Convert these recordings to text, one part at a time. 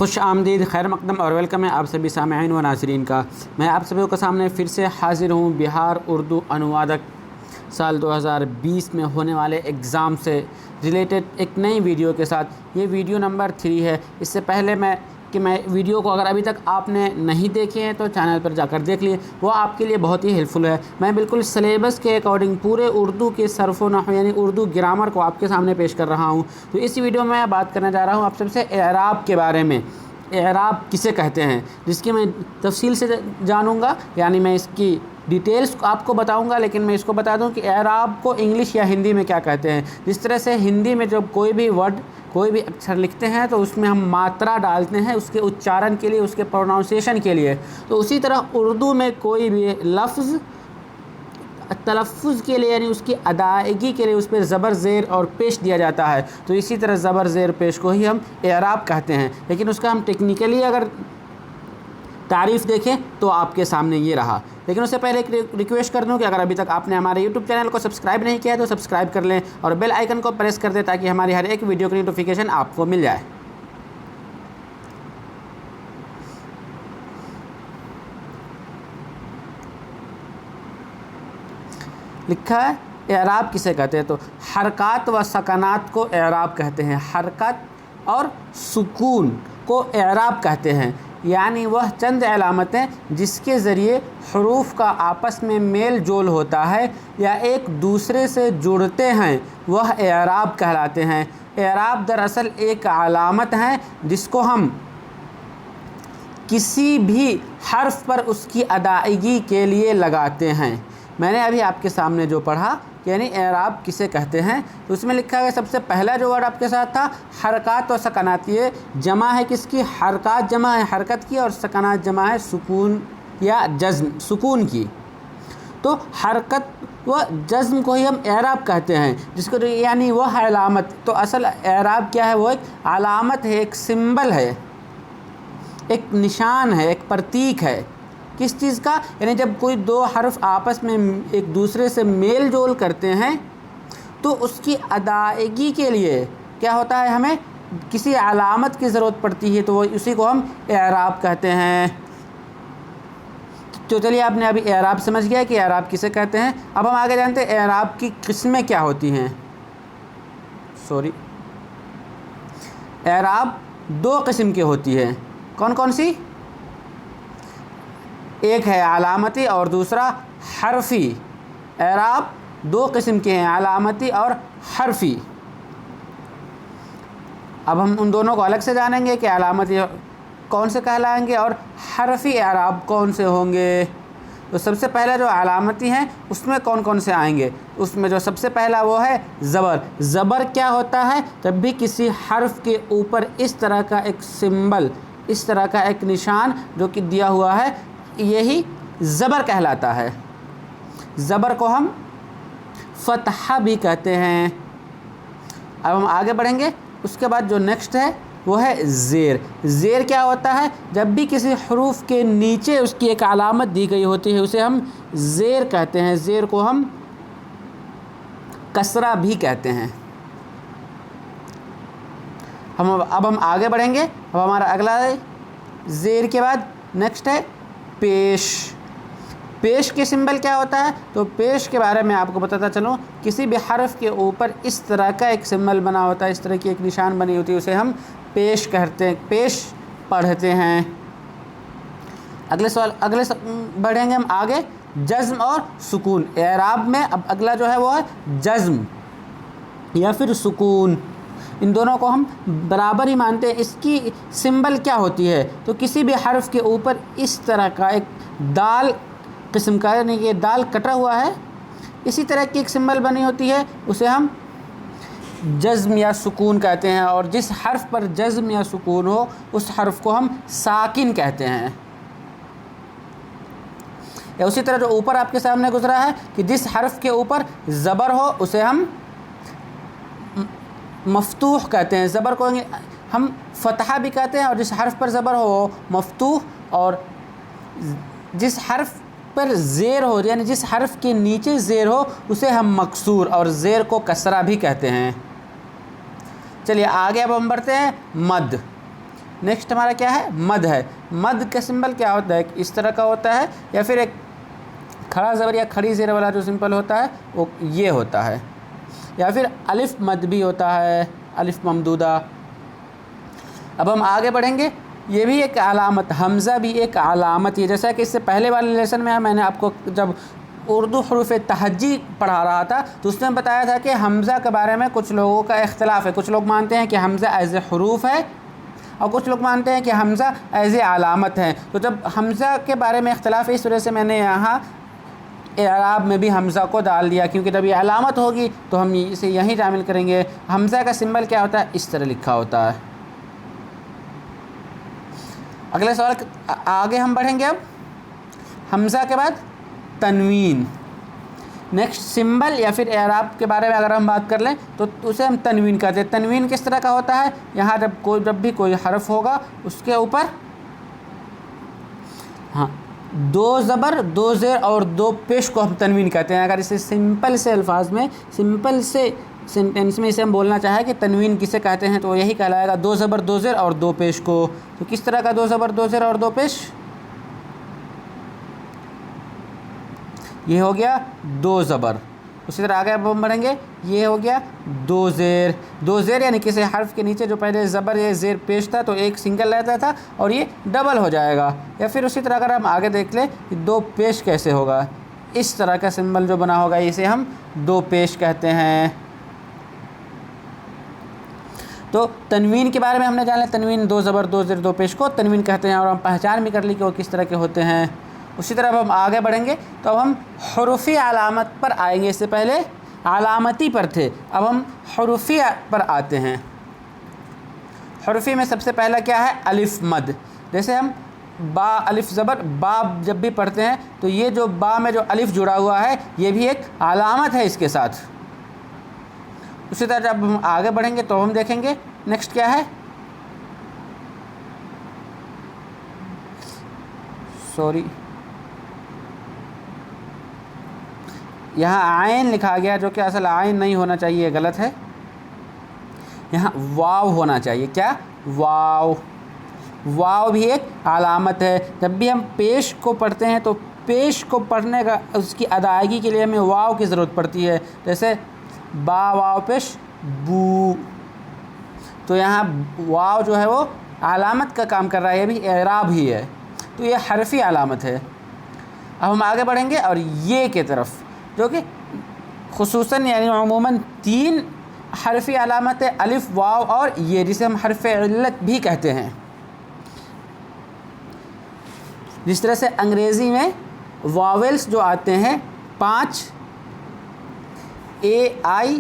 خوش آمدید، خیر مقدم اور ویلکم ہے آپ سبھی سامعین و ناظرین کا۔ میں آپ سبھی کے سامنے پھر سے حاضر ہوں بہار اردو انوادک سال 2020 میں ہونے والے ایگزام سے ریلیٹڈ ایک نئی ویڈیو کے ساتھ۔ یہ ویڈیو نمبر 3 ہے۔ اس سے پہلے میں ویڈیو کو اگر ابھی تک آپ نے نہیں دیکھے ہیں تو چینل پر جا کر دیکھ لیے، وہ آپ کے لیے بہت ہی ہیلپ فل ہے۔ میں بالکل سلیبس کے اکارڈنگ پورے اردو کے صرف و نحو یعنی اردو گرامر کو آپ کے سامنے پیش کر رہا ہوں۔ تو اس ویڈیو میں بات کرنے جا رہا ہوں آپ سب سے اعراب کے بارے میں۔ اعراب کسے کہتے ہیں، جس کی میں تفصیل سے جانوں گا، یعنی میں اس کی ڈیٹیلز آپ کو بتاؤں گا، لیکن میں اس کو بتا دوں کہ اعراب کو انگلش یا ہندی میں کیا کہتے ہیں۔ جس طرح سے ہندی میں جب کوئی بھی ورڈ کوئی بھی اکچر لکھتے ہیں تو اس میں ہم ماترا ڈالتے ہیں اس کے اچارن کے لیے، اس کے پروناؤنسیشن کے لیے، تو اسی طرح اردو میں کوئی بھی لفظ تلفظ کے لیے یعنی اس کی ادائیگی کے لیے اس پہ زبر زیر اور پیش دیا جاتا ہے، تو اسی طرح زبر زیر پیش کو ہی ہم اعراب کہتے ہیں۔ لیکن اس کا ہم ٹیکنیکلی اگر تعریف دیکھیں تو آپ کے سامنے یہ رہا۔ لیکن اس سے پہلے ایک ریکویسٹ کر دوں کہ اگر ابھی تک آپ نے ہمارے یوٹیوب چینل کو سبسکرائب نہیں کیا ہے تو سبسکرائب کر لیں اور بیل آئیکن کو پریس کر دیں تاکہ ہماری ہر ایک ویڈیو کی نوٹیفیکیشن آپ کو مل جائے۔ لکھا ہے اعراب کسے کہتے ہیں، تو حرکات و سکنات کو اعراب کہتے ہیں۔ حرکت اور سکون کو اعراب کہتے ہیں، یعنی وہ چند علامتیں جس کے ذریعے حروف کا آپس میں میل جول ہوتا ہے یا ایک دوسرے سے جڑتے ہیں، وہ اعراب کہلاتے ہیں۔ اعراب دراصل ایک علامت ہے جس کو ہم کسی بھی حرف پر اس کی ادائیگی کے لیے لگاتے ہیں۔ میں نے ابھی آپ کے سامنے جو پڑھا یعنی اعراب کسے کہتے ہیں، تو اس میں لکھا ہے سب سے پہلا جو ورڈ آپ کے ساتھ تھا حرکات و سکنات، یہ جمع ہے کس کی؟ حرکات جمع ہے حرکت کی، اور سکنات جمع ہے سکون یا جزم سکون کی۔ تو حرکت و جزم کو ہی ہم اعراب کہتے ہیں، جس کو یعنی وہ علامت۔ تو اصل اعراب کیا ہے؟ وہ ایک علامت ہے، ایک سمبل ہے، ایک نشان ہے، ایک پرتیک ہے۔ کس چیز کا؟ یعنی جب کوئی دو حرف آپس میں ایک دوسرے سے میل جول کرتے ہیں تو اس کی ادائیگی کے لیے کیا ہوتا ہے؟ ہمیں کسی علامت کی ضرورت پڑتی ہے، تو وہ اسی کو ہم اعراب کہتے ہیں۔ تو چلیے آپ نے ابھی اعراب سمجھ گیا کہ اعراب کسے کہتے ہیں۔ اب ہم آگے جانتے ہیں اعراب کی قسمیں کیا ہوتی ہیں۔ اعراب دو قسم کی ہوتی ہے۔ کون کون سی؟ ایک ہے علامتی اور دوسرا حرفی۔ اعراب دو قسم کے ہیں، علامتی اور حرفی۔ اب ہم ان دونوں کو الگ سے جانیں گے کہ علامتی کون سے کہلائیں گے اور حرفی اعراب کون سے ہوں گے۔ تو سب سے پہلا جو علامتی ہیں اس میں کون کون سے آئیں گے؟ اس میں جو سب سے پہلا وہ ہے زبر۔ زبر کیا ہوتا ہے؟ جب بھی کسی حرف کے اوپر اس طرح کا ایک سمبل، اس طرح کا ایک نشان جو کہ دیا ہوا ہے، یہی زبر کہلاتا ہے۔ زبر کو ہم فتحہ بھی کہتے ہیں۔ اب ہم آگے بڑھیں گے، اس کے بعد جو نیکسٹ ہے وہ ہے زیر۔ زیر کیا ہوتا ہے؟ جب بھی کسی حروف کے نیچے اس کی ایک علامت دی گئی ہوتی ہے اسے ہم زیر کہتے ہیں۔ زیر کو ہم کسرہ بھی کہتے ہیں۔ اب ہم آگے بڑھیں گے، اب ہمارا اگلا ہے زیر کے بعد نیکسٹ ہے پیش۔ پیش کے سمبل کیا ہوتا ہے؟ تو پیش کے بارے میں آپ کو بتاتا چلوں، کسی بھی حرف کے اوپر اس طرح کا ایک سمبل بنا ہوتا ہے، اس طرح کی ایک نشان بنی ہوتی ہے، اسے ہم پیش کہتے ہیں، پیش پڑھتے ہیں۔ اگلے بڑھیں گے ہم آگے، جزم اور سکون۔ اعراب میں اب اگلا جو ہے وہ ہے جزم یا پھر سکون۔ ان دونوں کو ہم برابر ہی مانتے ہیں۔ اس کی سمبل کیا ہوتی ہے؟ تو کسی بھی حرف کے اوپر اس طرح کا ایک دال قسم کا، یعنی کہ دال کٹا ہوا ہے، اسی طرح کی ایک سمبل بنی ہوتی ہے، اسے ہم جزم یا سکون کہتے ہیں۔ اور جس حرف پر جزم یا سکون ہو اس حرف کو ہم ساکن کہتے ہیں۔ یا اسی طرح جو اوپر آپ کے سامنے گزرا ہے کہ جس حرف کے اوپر زبر ہو اسے ہم مفتوح کہتے ہیں۔ زبر کو ہم فتحہ بھی کہتے ہیں، اور جس حرف پر زبر ہو مفتوح، اور جس حرف پر زیر ہو یعنی جس حرف کے نیچے زیر ہو اسے ہم مکسور، اور زیر کو کسرہ بھی کہتے ہیں۔ چلیے آگے اب ہم بڑھتے ہیں مد۔ نیکسٹ ہمارا کیا ہے؟ مد ہے. مد کا سمبل کیا ہوتا ہے؟ اس طرح کا ہوتا ہے یا پھر ایک کھڑا زبر یا کھڑی زیر والا جو سمپل ہوتا ہے وہ یہ ہوتا ہے, یا پھر الف مد بھی ہوتا ہے, الف ممدودہ. اب ہم آگے بڑھیں گے. یہ بھی ایک علامت, حمزہ بھی ایک علامت ہے. جیسا کہ اس سے پہلے والے لیسن میں میں نے آپ کو جب اردو حروف تہجی پڑھا رہا تھا تو اس میں بتایا تھا کہ حمزہ کے بارے میں کچھ لوگوں کا اختلاف ہے. کچھ لوگ مانتے ہیں کہ حمزہ ایز اے حروف ہے اور کچھ لوگ مانتے ہیں کہ حمزہ ایز اے علامت ہے. تو جب حمزہ کے بارے میں اختلاف ہے اس وجہ سے میں نے یہاں اعراب میں بھی حمزہ کو ڈال دیا, کیونکہ جب یہ علامت ہوگی تو ہم اسے یہیں شامل کریں گے. حمزہ کا سمبل کیا ہوتا ہے؟ اس طرح لکھا ہوتا ہے. اگلے سوال آگے ہم بڑھیں گے. اب حمزہ کے بعد تنوین. نیکسٹ سمبل یا پھر اعراب کے بارے میں اگر ہم بات کر لیں تو اسے ہم تنوین کہتے ہیں. تنوین کس طرح کا ہوتا ہے؟ یہاں جب بھی کوئی حرف ہوگا اس کے اوپر دو زبر, دو زیر اور دو پیش کو ہم تنوین کہتے ہیں. اگر اسے سمپل سے الفاظ میں, سمپل سے سینٹینس میں اسے ہم بولنا چاہیں کہ تنوین کسے کہتے ہیں تو یہی کہلائے گا دو زبر دو زیر اور دو پیش کو. تو کس طرح کا دو زبر دو زیر اور دو پیش؟ یہ ہو گیا دو زبر. اسی طرح آگے اب ہم بڑھیں گے. یہ ہو گیا دو زیر. دو زیر یعنی کسی حرف کے نیچے جو پہلے زبر یا زیر پیش تھا تو ایک سنگل رہتا تھا اور یہ ڈبل ہو جائے گا. یا پھر اسی طرح اگر ہم آگے دیکھ لیں کہ دو پیش کیسے ہوگا, اس طرح کا سمبل جو بنا ہوگا اسے ہم دو پیش کہتے ہیں. تو تنوین کے بارے میں ہم نے جانا. تنوین دو زبر دو زیر دو پیش کو تنوین کہتے ہیں اور ہم پہچان بھی کر لی کہ وہ کس طرح کے ہوتے ہیں. اسی طرح اب ہم آگے بڑھیں گے تو اب ہم حروفی علامت پر آئیں گے. اس سے پہلے علامتی پر تھے, اب ہم حروفی پر آتے ہیں. حروفی میں سب سے پہلا کیا ہے؟ الف مد. جیسے ہم با الف زبر با جب بھی پڑھتے ہیں تو یہ جو با میں جو الف جڑا ہوا ہے یہ بھی ایک علامت ہے اس کے ساتھ. اسی طرح جب ہم آگے بڑھیں گے تو ہم دیکھیں گے نیکسٹ کیا ہے. یہاں عین لکھا گیا جو کہ اصل عین نہیں ہونا چاہیے, غلط ہے. یہاں واو ہونا چاہیے. کیا؟ واو. واو بھی ایک علامت ہے. جب بھی ہم پیش کو پڑھتے ہیں تو پیش کو پڑھنے کا اس کی ادائیگی کے لیے ہمیں واو کی ضرورت پڑتی ہے. جیسے با واو پیش بو, تو یہاں واو جو ہے وہ علامت کا کام کر رہا ہے, یہ بھی اعراب ہی ہے. تو یہ حرفی علامت ہے. اب ہم آگے بڑھیں گے اور یہ کی طرف جو کہ خصوصاً یعنی عموماً تین حرفی علامت ہے, الف واو اور یہ, جسے ہم حرف علت بھی کہتے ہیں. جس طرح سے انگریزی میں واویلس جو آتے ہیں 5 اے آئی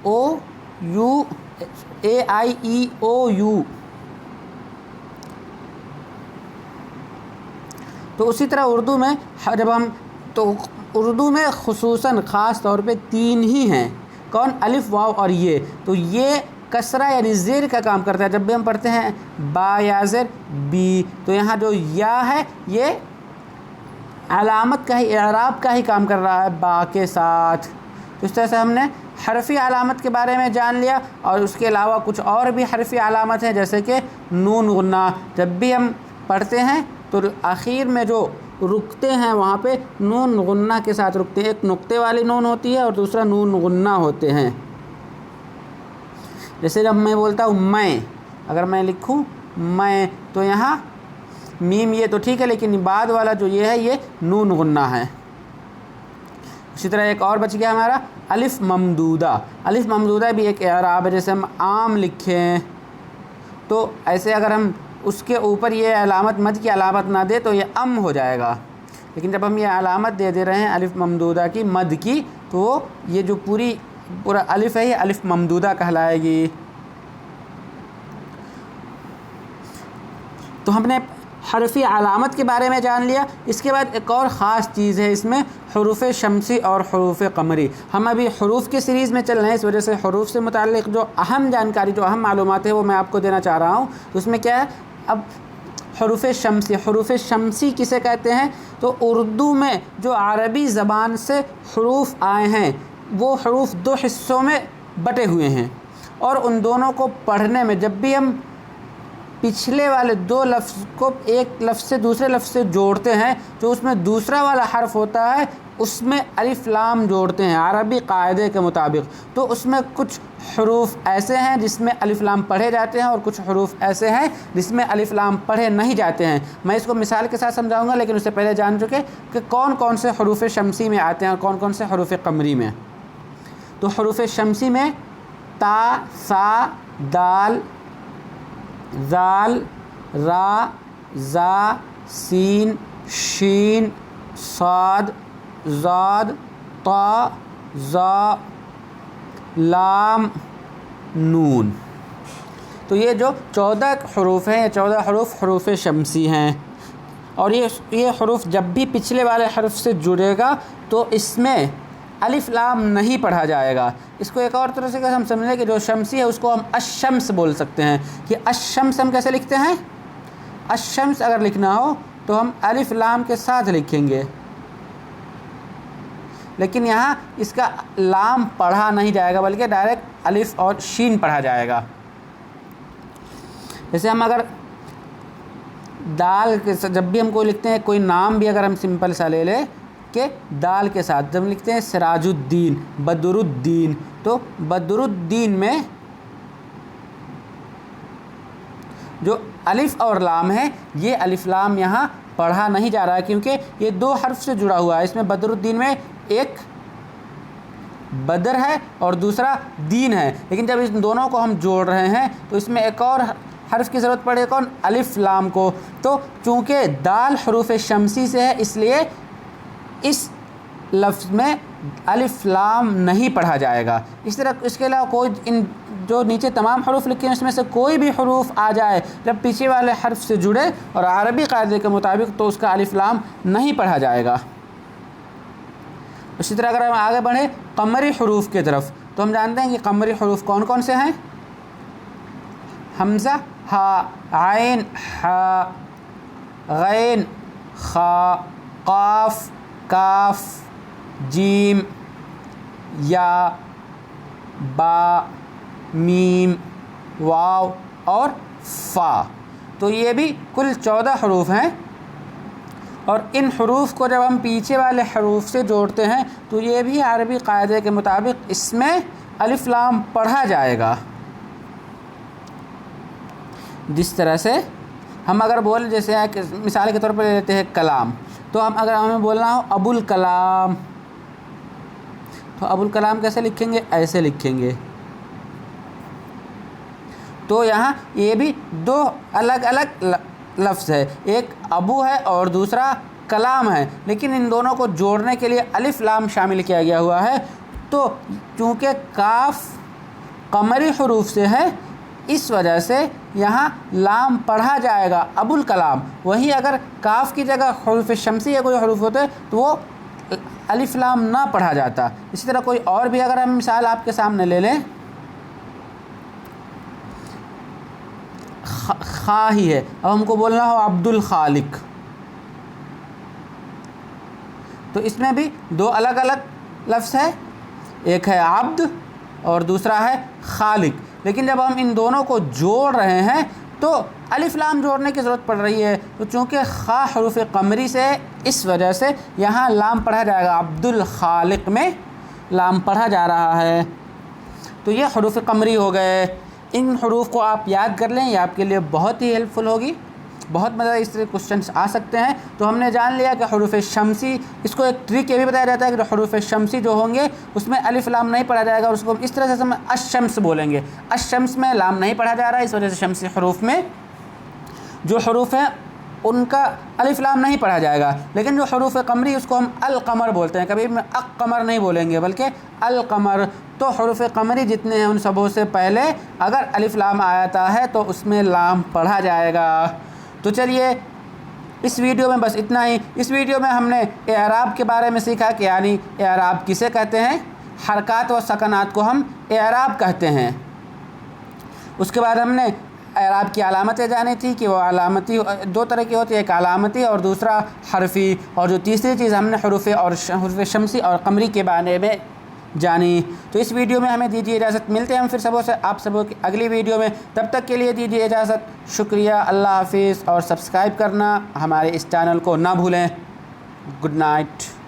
او you, a I E O you, تو اسی طرح اردو میں جب ہم تو اردو میں خصوصاً خاص طور پہ تین ہی ہیں. کون؟ الف واو اور یہ. تو یہ کسرہ یعنی زیر کا کام کرتا ہے. جب بھی ہم پڑھتے ہیں با یا زیر بی تو یہاں جو یا ہے یہ علامت کا ہی, اعراب کا ہی کام کر رہا ہے با کے ساتھ. تو اس طرح سے ہم نے حرفی علامت کے بارے میں جان لیا. اور اس کے علاوہ کچھ اور بھی حرفی علامت ہیں جیسے کہ نون غنہ. جب بھی ہم پڑھتے ہیں تو آخر میں جو رکتے ہیں وہاں پہ نون غنہ کے ساتھ رکتے ہیں. ایک نقطے والی نون ہوتی ہے اور دوسرا نون غنہ ہوتے ہیں. جیسے جب میں بولتا ہوں میں, اگر میں لکھوں میں تو یہاں میم یہ تو ٹھیک ہے لیکن بعد والا جو یہ ہے یہ نون غنہ ہے. اسی طرح ایک اور بچ گیا ہمارا الف ممدودہ. الف ممدودہ بھی ایک اعراب ہے. جیسے ہم عام لکھیں تو ایسے اگر ہم اس کے اوپر یہ علامت مد کی علامت نہ دے تو یہ ام ہو جائے گا, لیکن جب ہم یہ علامت دے رہے ہیں الف ممدودہ کی مد کی تو یہ جو پورا الف ہے یہ الف ممدودہ کہلائے گی. تو ہم نے حرفی علامت کے بارے میں جان لیا. اس کے بعد ایک اور خاص چیز ہے اس میں حروف شمسی اور حروف قمری. ہم ابھی حروف کی سیریز میں چل رہے ہیں, اس وجہ سے حروف سے متعلق جو اہم جانکاری, جو اہم معلومات ہے وہ میں آپ کو دینا چاہ رہا ہوں. تو اس میں کیا ہے, اب حروف شمسی. حروف شمسی کسے کہتے ہیں؟ تو اردو میں جو عربی زبان سے حروف آئے ہیں وہ حروف دو حصوں میں بٹے ہوئے ہیں, اور ان دونوں کو پڑھنے میں جب بھی ہم پچھلے والے دو لفظ کو ایک لفظ سے دوسرے لفظ سے جوڑتے ہیں، جو اس میں دوسرا والا حرف ہوتا ہے اس میں الف لام جوڑتے ہیں عربی قاعدے کے مطابق، تو اس میں کچھ حروف ایسے ہیں جس میں الف لام پڑھے جاتے ہیں اور کچھ حروف ایسے ہیں جس میں الف لام پڑھے نہیں جاتے ہیں۔ میں اس کو مثال کے ساتھ سمجھاؤں گا، لیکن اس سے پہلے جان چکے کہ کون کون سے حروف شمسی میں آتے ہیں اور کون کون سے حروف قمری میں۔ تو حروف شمسی میں تا، سا، دال، ذال، را، زا، سین، شین، صاد، ضاد، طا، ظا، لام، نون۔ تو یہ جو 14 حروف ہیں، یہ 14 حروف شمسی ہیں، اور یہ حروف جب بھی پچھلے والے حرف سے جڑے گا تو اس میں الف لام نہیں پڑھا جائے گا۔ اس کو ایک اور طرح سے ہم سمجھیں کہ جو شمسی ہے اس کو ہم الشمس بول سکتے ہیں، کہ الشمس ہم کیسے لکھتے ہیں؟ الشمس اگر لکھنا ہو تو ہم الف لام کے ساتھ لکھیں گے، لیکن یہاں اس کا لام پڑھا نہیں جائے گا بلکہ ڈائریکٹ الف اور شین پڑھا جائے گا۔ جیسے ہم اگر دال کے جب بھی ہم کو لکھتے ہیں، کوئی نام بھی اگر ہم سمپل سا لے لیں کہ دال کے ساتھ جب لکھتے ہیں سراج الدین، بدر الدین، تو بدر الدین میں جو الف اور لام ہے یہ الف لام یہاں پڑھا نہیں جا رہا ہے، کیونکہ یہ دو حرف سے جڑا ہوا ہے۔ اس میں بدر الدین میں ایک بدر ہے اور دوسرا دین ہے، لیکن جب اس دونوں کو ہم جوڑ رہے ہیں تو اس میں ایک اور حرف کی ضرورت پڑے، کون؟ الف لام کو۔ تو چونکہ دال حروف شمسی سے ہے اس لیے اس لفظ میں الف لام نہیں پڑھا جائے گا۔ اس طرح اس کے علاوہ کوئی ان جو نیچے تمام حروف لکھے ہیں اس میں سے کوئی بھی حروف آ جائے جب پیچھے والے حرف سے جڑے اور عربی قاعدے کے مطابق تو اس کا الف لام نہیں پڑھا جائے گا۔ اسی طرح اگر ہم آگے بڑھیں قمری حروف کی طرف تو ہم جانتے ہیں کہ قمری حروف کون کون سے ہیں؟ حمزہ، ہا، عین، حا، غین، خا، قاف، کاف، جیم، یا، با، میم، واو اور فا۔ تو یہ بھی کل 14 حروف ہیں، اور ان حروف کو جب ہم پیچھے والے حروف سے جوڑتے ہیں تو یہ بھی عربی قاعدے کے مطابق اس میں الف لام پڑھا جائے گا۔ جس طرح سے ہم اگر جیسے مثال کے طور پر لے لیتے ہیں کلام، تو ہم اگر ہمیں بولنا ہو ابو الکلام، تو ابو الکلام کیسے لکھیں گے؟ ایسے لکھیں گے۔ تو یہاں یہ بھی دو الگ الگ لفظ ہے، ایک ابو ہے اور دوسرا کلام ہے، لیکن ان دونوں کو جوڑنے کے لیے الف لام شامل کیا گیا ہوا ہے۔ تو چونکہ کاف قمری حروف سے ہے اس وجہ سے یہاں لام پڑھا جائے گا ابو الکلام۔ وہیں اگر کاف کی جگہ حروف شمسی یا کوئی حروف ہوتے تو وہ الف لام نہ پڑھا جاتا۔ اسی طرح کوئی اور بھی اگر ہم مثال آپ کے سامنے لے لیں، خا ہی ہے، اب ہم کو بولنا ہو عبد الخالق، تو اس میں بھی دو الگ الگ لفظ ہے، ایک ہے عبد اور دوسرا ہے خالق، لیکن جب ہم ان دونوں کو جوڑ رہے ہیں تو الف لام جوڑنے کی ضرورت پڑ رہی ہے۔ تو چونکہ خا حروف قمری سے اس وجہ سے یہاں لام پڑھا جائے گا، عبد الخالق میں لام پڑھا جا رہا ہے۔ تو یہ حروف قمری ہو گئے۔ ان حروف کو آپ یاد کر لیں، یہ آپ کے لیے بہت ہی ہیلپ فل ہوگی، بہت مزہ اس طرح کوسچنس آ سکتے ہیں۔ تو ہم نے جان لیا کہ حروف شمسی، اس کو ایک ٹرک یہ بھی بتایا جاتا ہے کہ جو حروف شمسی جو ہوں گے اس میں الف لام نہیں پڑھا جائے گا، اور اس کو اس طرح سے ہم الشمس بولیں گے۔ الشمس میں لام نہیں پڑھا جا رہا ہے، اس وجہ سے شمسی حروف میں جو حروف ہیں ان کا الف لام نہیں پڑھا جائے گا، لیکن جو حروف قمری اس کو ہم القمر بولتے ہیں، کبھی قمر نہیں بولیں گے بلکہ القمر۔ تو حروف قمری جتنے ہیں ان سبوں سے پہلے اگر الف لام آتا ہے تو اس میں لام پڑھا جائے گا۔ تو چلیے اس ویڈیو میں بس اتنا ہی۔ اس ویڈیو میں ہم نے اعراب کے بارے میں سیکھا کہ یعنی اعراب کسے کہتے ہیں، حرکات و سکنات کو ہم اعراب کہتے ہیں۔ اس کے بعد ہم نے اعراب کی علامتیں جانی تھی کہ وہ علامتی دو طرح کی ہوتی ہے، ایک علامتی اور دوسرا حرفی، اور جو تیسری چیز ہم نے حروف شمسی اور قمری کے بارے میں جانی۔ تو اس ویڈیو میں ہمیں دیجیے اجازت، ملتے ہیں ہم پھر سبوں سے آپ سبوں کی اگلی ویڈیو میں، تب تک کے لیے دیجیے اجازت، شکریہ، اللہ حافظ، اور سبسکرائب کرنا ہمارے اس چینل کو نہ بھولیں۔ Good night.